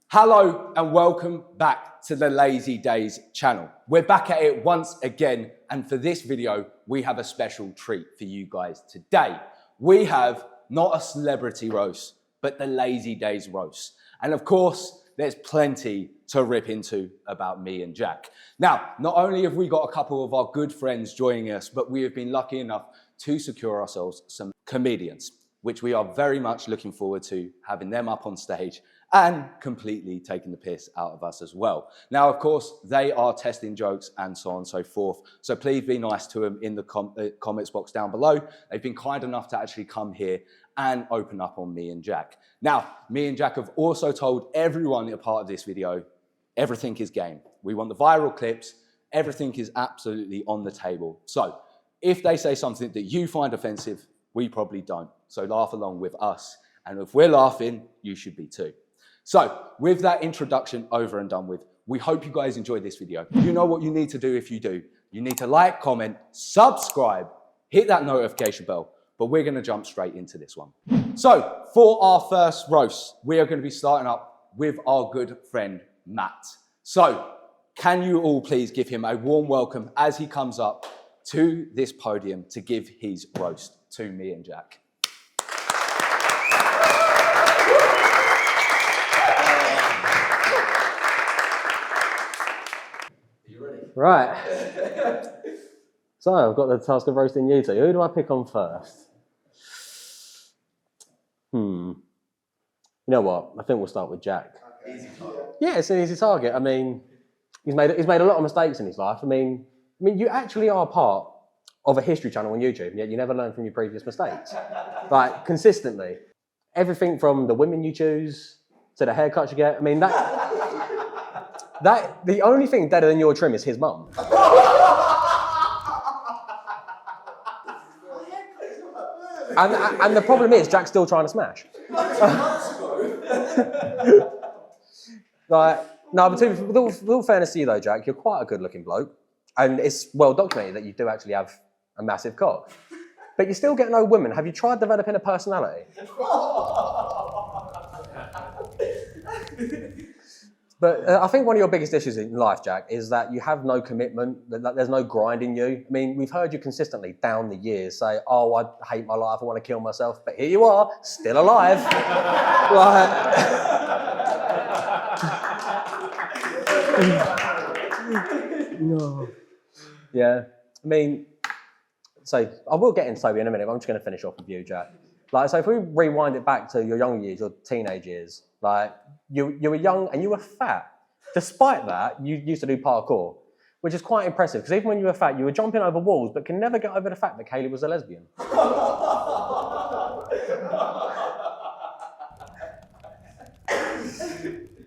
Hello and welcome back to the Lazy Daze channel. We're back at it once again, and for this video, we have a special treat for you guys today. We have not a celebrity roast, but the Lazy Daze roast. And of course, there's plenty to rip into about me and Jack. Now, not only have we got a couple of our good friends joining us, but we have been lucky enough to secure ourselves some comedians, which we are very much looking forward to having them up on stage and completely taking the piss out of us as well. Now, of course, they are testing jokes and so on and so forth. So please be nice to them in the comments box down below. They've been kind enough to actually come here and open up on me and Jack. Now, me and Jack have also told everyone a part of this video, everything is game. We want the viral clips. Everything is absolutely on the table. So if they say something that you find offensive, we probably don't. So laugh along with us. And if we're laughing, you should be too. So with that introduction over and done with, we hope you guys enjoyed this video. You know what you need to do if you do. You need to like, comment, subscribe, hit that notification bell, but we're gonna jump straight into this one. So for our first roast, we are gonna be starting up with our good friend, Matt. So can you all please give him a warm welcome as he comes up to this podium to give his roast to me and Jack. Right. So I've got the task of roasting you two. Who do I pick on first? You know what? I think we'll start with Jack. Easy target. Yeah, it's an easy target. I mean, he's made a lot of mistakes in his life. I mean, you actually are part of a history channel on YouTube, yet you never learn from your previous mistakes. Like, consistently. Everything from the women you choose to the haircuts you get. I mean, the only thing deader than your trim is his mum. And the problem is, Jack's still trying to smash. Like, no, but with all fairness to you though, Jack, you're quite a good-looking bloke. And it's well documented that you do actually have a massive cock. But you still get no women. Have you tried developing a personality? But I think one of your biggest issues in life, Jack, is that you have no commitment, that there's no grind in you. I mean, we've heard you consistently down the years say, oh, I hate my life, I want to kill myself. But here you are, still alive. No. Yeah, I mean, so I will get into Toby in a minute, but I'm just going to finish off with you, Jack. Like, so if we rewind it back to your younger years, your teenage years, like, you were young and you were fat. Despite that, you used to do parkour, which is quite impressive, because even when you were fat, you were jumping over walls, but can never get over the fact that Kaylee was a lesbian.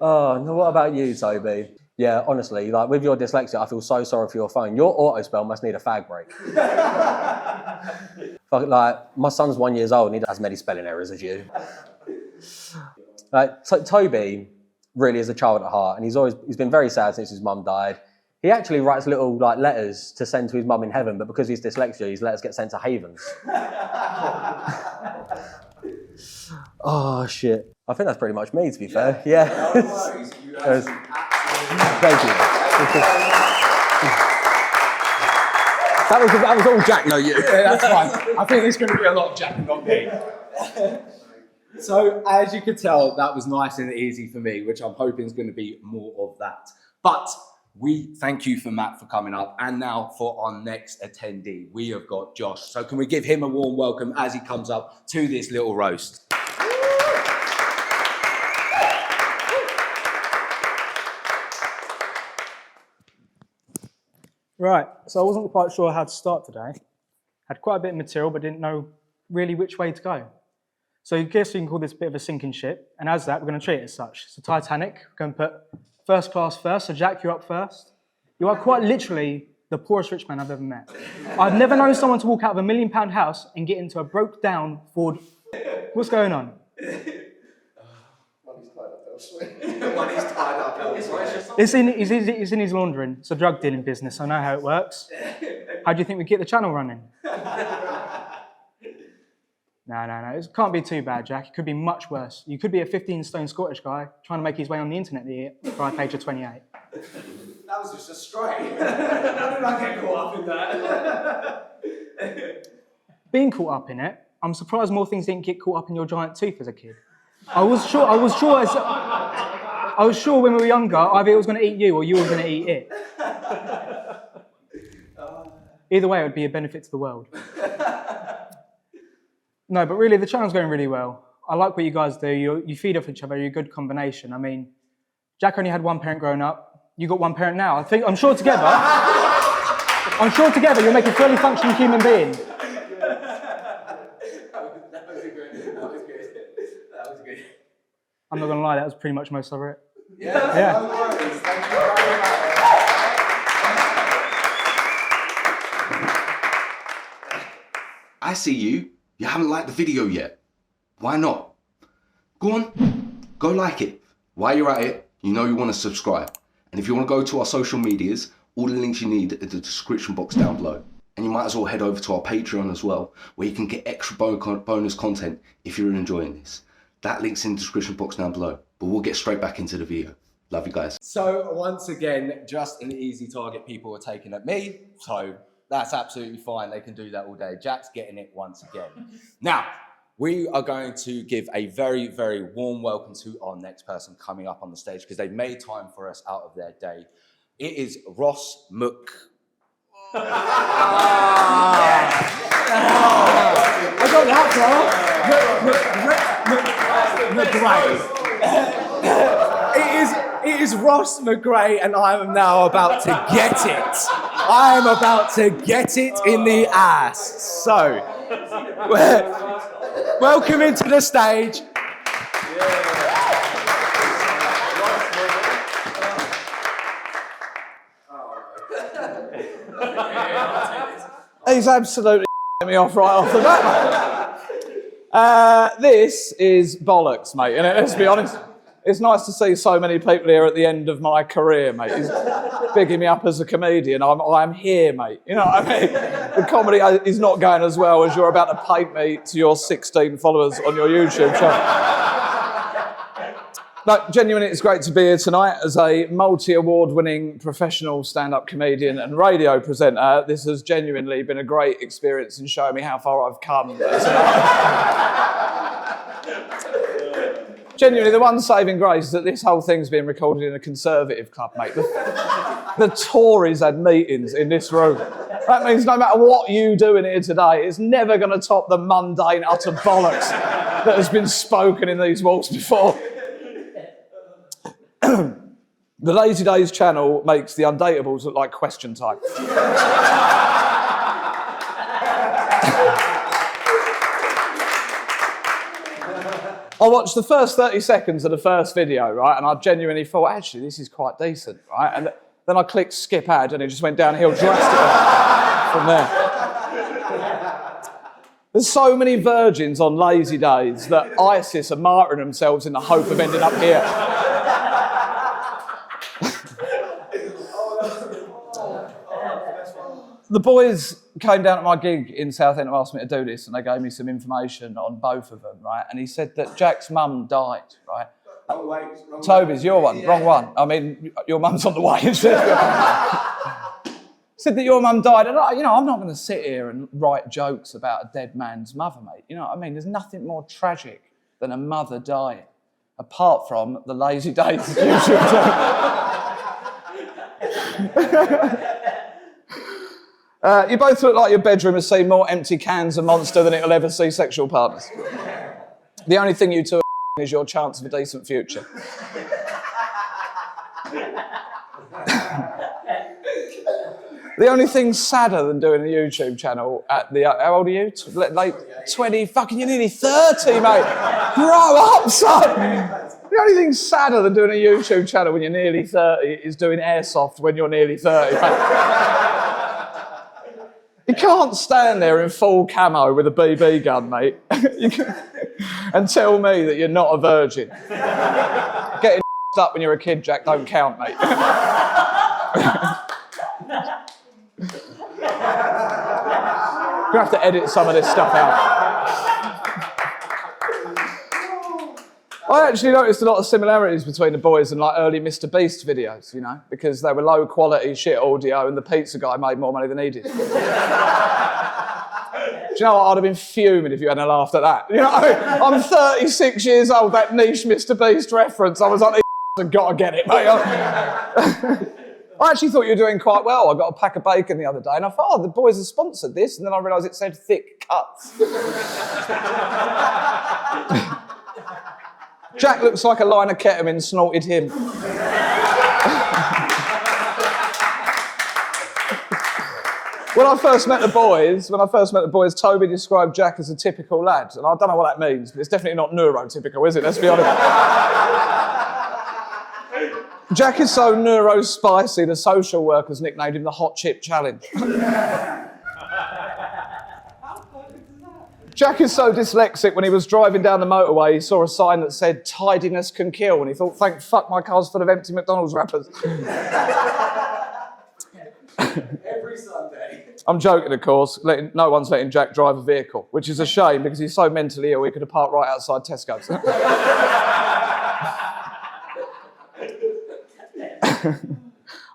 Oh, no, what about you, Toby? Yeah, honestly, like, with your dyslexia, I feel so sorry for your phone. Your auto spell must need a fag break. Like, my son's 1 year old and he does as many spelling errors as you. Like, Toby really is a child at heart, and he's been very sad since his mum died. He actually writes little like letters to send to his mum in heaven, but because he's dyslexia, his letters get sent to havens. Oh shit! I think that's pretty much me, to be fair. Yeah. No worries. You have some Thank you. That was all Jack, no you. Yeah, that's fine. I think there's going to be a lot of Jack and not me. So, as you could tell, that was nice and easy for me, which I'm hoping is going to be more of that. But we thank you for Matt for coming up. And now for our next attendee, we have got Josh. So can we give him a warm welcome as he comes up to this little roast? Right, so I wasn't quite sure how to start today. Had quite a bit of material, but didn't know really which way to go. So I guess you can call this a bit of a sinking ship, and as that, we're going to treat it as such. It's a Titanic. We're going to put first class first, so Jack, you're up first. You are quite literally the poorest rich man I've ever met. I've never known someone to walk out of £1 million house and get into a broke down Ford. What's going on? Money's tied up elsewhere. Money's tied up elsewhere. It's in his laundering. It's a drug dealing business. I know how it works. How do you think we get the channel running? No. It can't be too bad, Jack. It could be much worse. You could be a 15-stone Scottish guy trying to make his way on the internet by the age of 28. That was just a stray. How did I get caught up in that? Being caught up in it, I'm surprised more things didn't get caught up in your giant tooth as a kid. I was sure when we were younger, either it was going to eat you or you were going to eat it. Either way, it would be a benefit to the world. No, but really, the channel's going really well. I like what you guys do. You feed off each other. You're a good combination. I mean, Jack only had one parent growing up. You got one parent now. I'm sure together you'll make a fully functioning human being. That was good. I'm not going to lie, that was pretty much most of it. Yeah. No worries. Thank you very much. I see you. You haven't liked the video yet. Why not? Go on, go like it. While you're at it, you know you want to subscribe. And if you want to go to our social medias, all the links you need are in the description box down below. And you might as well head over to our Patreon as well, where you can get extra bonus content if you're enjoying this. That link's in the description box down below. But we'll get straight back into the video. Love you guys. So once again, just an easy target people are taking at me. So that's absolutely fine. They can do that all day. Jack's getting it once again. Now, we are going to give a very, very warm welcome to our next person coming up on the stage because they've made time for us out of their day. It is Ross I got that, Mcgrane. It is Ross Mcgrane, and I am now about to get it. I am about to get it in the ass. So, welcome into the stage. He's absolutely me off right off the bat. This is bollocks, mate. And let's be honest, it's nice to see so many people here at the end of my career, mate. He's bigging me up as a comedian. I'm here, mate. You know what I mean? The comedy is not going as well as you're about to paint me to your 16 followers on your YouTube channel. No, genuinely, it's great to be here tonight as a multi-award-winning professional stand-up comedian and radio presenter. This has genuinely been a great experience in showing me how far I've come. Genuinely, the one saving grace is that this whole thing's being recorded in a Conservative club, mate. The Tories had meetings in this room. That means no matter what you do in here today, it's never going to top the mundane, utter bollocks that has been spoken in these walls before. The LAZYDAZE channel makes the Undateables look like Question Time. I watched the first 30 seconds of the first video, right, and I genuinely thought, actually, this is quite decent, right? And then I clicked skip ad, and it just went downhill drastically from there. There's so many virgins on LAZYDAZE that ISIS are martyring themselves in the hope of ending up here. The boys came down at my gig in Southend and asked me to do this, and they gave me some information on both of them, right? And he said that Jack's mum died, right? Toby's your one, wrong one. I mean, your mum's on the way. Said that your mum died, and I'm not going to sit here and write jokes about a dead man's mother, mate. You know what I mean? There's nothing more tragic than a mother dying, apart from the LAZYDAZE YouTube channel. You both look like your bedroom has seen more empty cans of Monster than it'll ever see sexual partners. The only thing you two are is your chance of a decent future. The only thing sadder than doing a YouTube channel at the... How old are you? Late 20? Fucking, you're nearly 30, mate. Grow up, son. The only thing sadder than doing a YouTube channel when you're nearly 30 is doing airsoft when you're nearly 30, mate. You can't stand there in full camo with a BB gun, mate, and tell me that you're not a virgin. Getting up when you're a kid, Jack, don't count, mate. Gonna have to edit some of this stuff out. I actually noticed a lot of similarities between the boys and like early Mr. Beast videos, you know, because they were low quality shit audio and the pizza guy made more money than he did. Do you know what? I'd have been fuming if you hadn't laughed at that. You know what I mean? I'm 36 years old, that niche Mr. Beast reference. I was like, I've got to get it, mate. I actually thought you were doing quite well. I got a pack of bacon the other day and I thought, oh, the boys have sponsored this. And then I realised it said thick cuts. Jack looks like a line of ketamine snorted him. When I first met the boys, Toby described Jack as a typical lad. And I don't know what that means, but it's definitely not neurotypical, is it? Let's be honest. Jack is so neuro-spicy, the social workers nicknamed him the Hot Chip Challenge. Jack is so dyslexic, when he was driving down the motorway, he saw a sign that said, tidiness can kill, and he thought, thank fuck my car's full of empty McDonald's wrappers. Every Sunday. I'm joking, of course. No one's letting Jack drive a vehicle, which is a shame because he's so mentally ill he could have parked right outside Tesco's.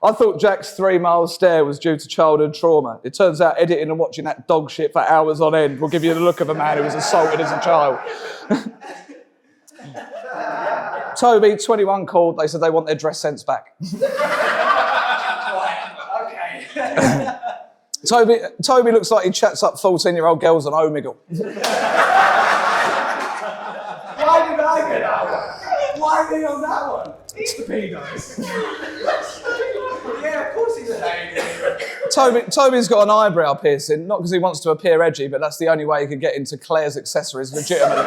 I thought Jack's 3 mile stare was due to childhood trauma. It turns out editing and watching that dog shit for hours on end will give you the look of a man who was assaulted as a child. Toby, 21 called. They said they want their dress sense back. Toby looks like he chats up 14-year-old girls on Omegle. Why did I get that one? Why are they on that one? It's the pedos. Yeah, of course he's a lady. Toby's got an eyebrow piercing, not because he wants to appear edgy, but that's the only way he could get into Claire's accessories legitimately.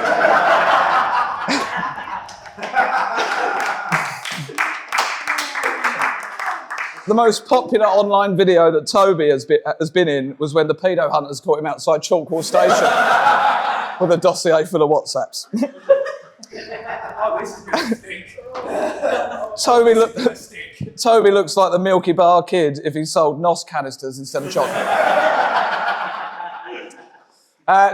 The most popular online video that Toby has been in was when the pedo hunters caught him outside Chalkwell Station with a dossier full of WhatsApps. Oh, this is going to stink. Toby looks like the Milky Bar kid if he sold NOS canisters instead of chocolate.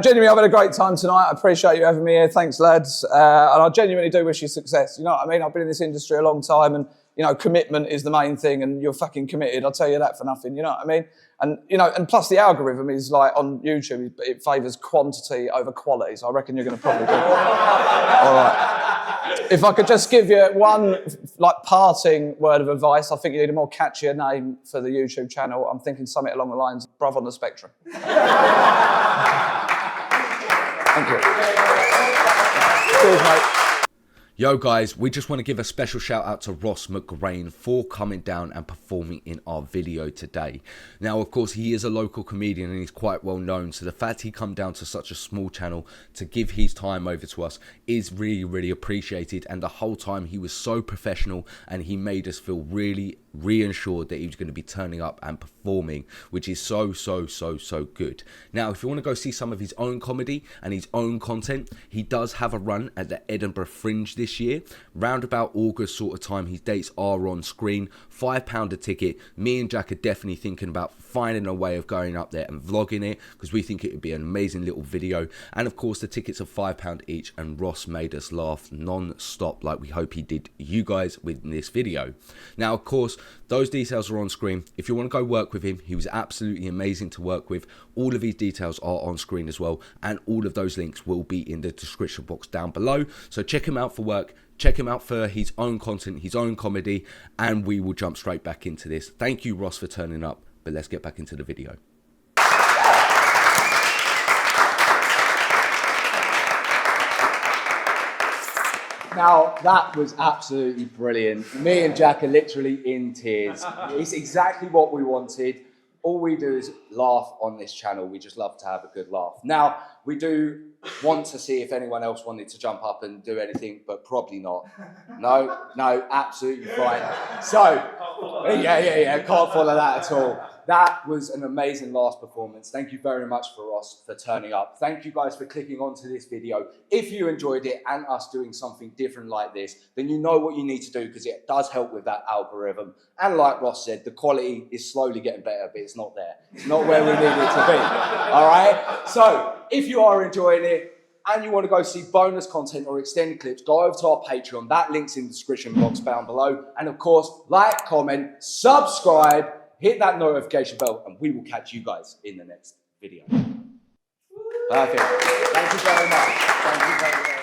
Genuinely, I've had a great time tonight. I appreciate you having me here. Thanks, lads. And I genuinely do wish you success. You know what I mean? I've been in this industry a long time and, you know, commitment is the main thing and you're fucking committed. I'll tell you that for nothing. You know what I mean? And, you know, and plus the algorithm is like on YouTube, it favours quantity over quality. So I reckon you're going to probably do it. All right. If I could just give you one, like, parting word of advice, I think you need a more catchier name for the YouTube channel. I'm thinking something along the lines of Bruv on the Spectrum. Thank you. Cheers, mate. Yo guys, we just want to give a special shout out to Ross Mcgrane for coming down and performing in our video today. Now, of course, he is a local comedian and he's quite well known, so the fact he come down to such a small channel to give his time over to us is really, really appreciated, and the whole time he was so professional and he made us feel really reassured that he was going to be turning up and performing, which is so good. Now, if you want to go see some of his own comedy and his own content, he does have a run at the Edinburgh Fringe this year. Round about August sort of time, his dates are on screen. £5 a ticket. Me and Jack are definitely thinking about finding a way of going up there and vlogging it, because we think it would be an amazing little video. And of course, the tickets are £5 each, and Ross made us laugh non-stop like we hope he did you guys with this video. Now, of course, those details are on screen. If you want to go work with him, he was absolutely amazing to work with. All of his details are on screen as well, and all of those links will be in the description box down below. So check him out for work, check him out for his own content, his own comedy, and we will jump straight back into this. Thank you, Ross, for turning up, but let's get back into the video. Now, that was absolutely brilliant. Me and Jack are literally in tears. It's exactly what we wanted. All we do is laugh on this channel. We just love to have a good laugh. Now, we do want to see if anyone else wanted to jump up and do anything, but probably not. No, absolutely fine. So, yeah, can't follow that at all. That was an amazing last performance. Thank you very much for Ross for turning up. Thank you guys for clicking onto this video. If you enjoyed it and us doing something different like this, then you know what you need to do, because it does help with that algorithm. And like Ross said, the quality is slowly getting better, but it's not there. It's not where we need it to be. All right? So if you are enjoying it, and you want to go see bonus content or extended clips, go over to our Patreon. That link's in the description box down below. And of course, like, comment, subscribe, hit that notification bell, and we will catch you guys in the next video. Perfect. Thank you very much. Thank you very much.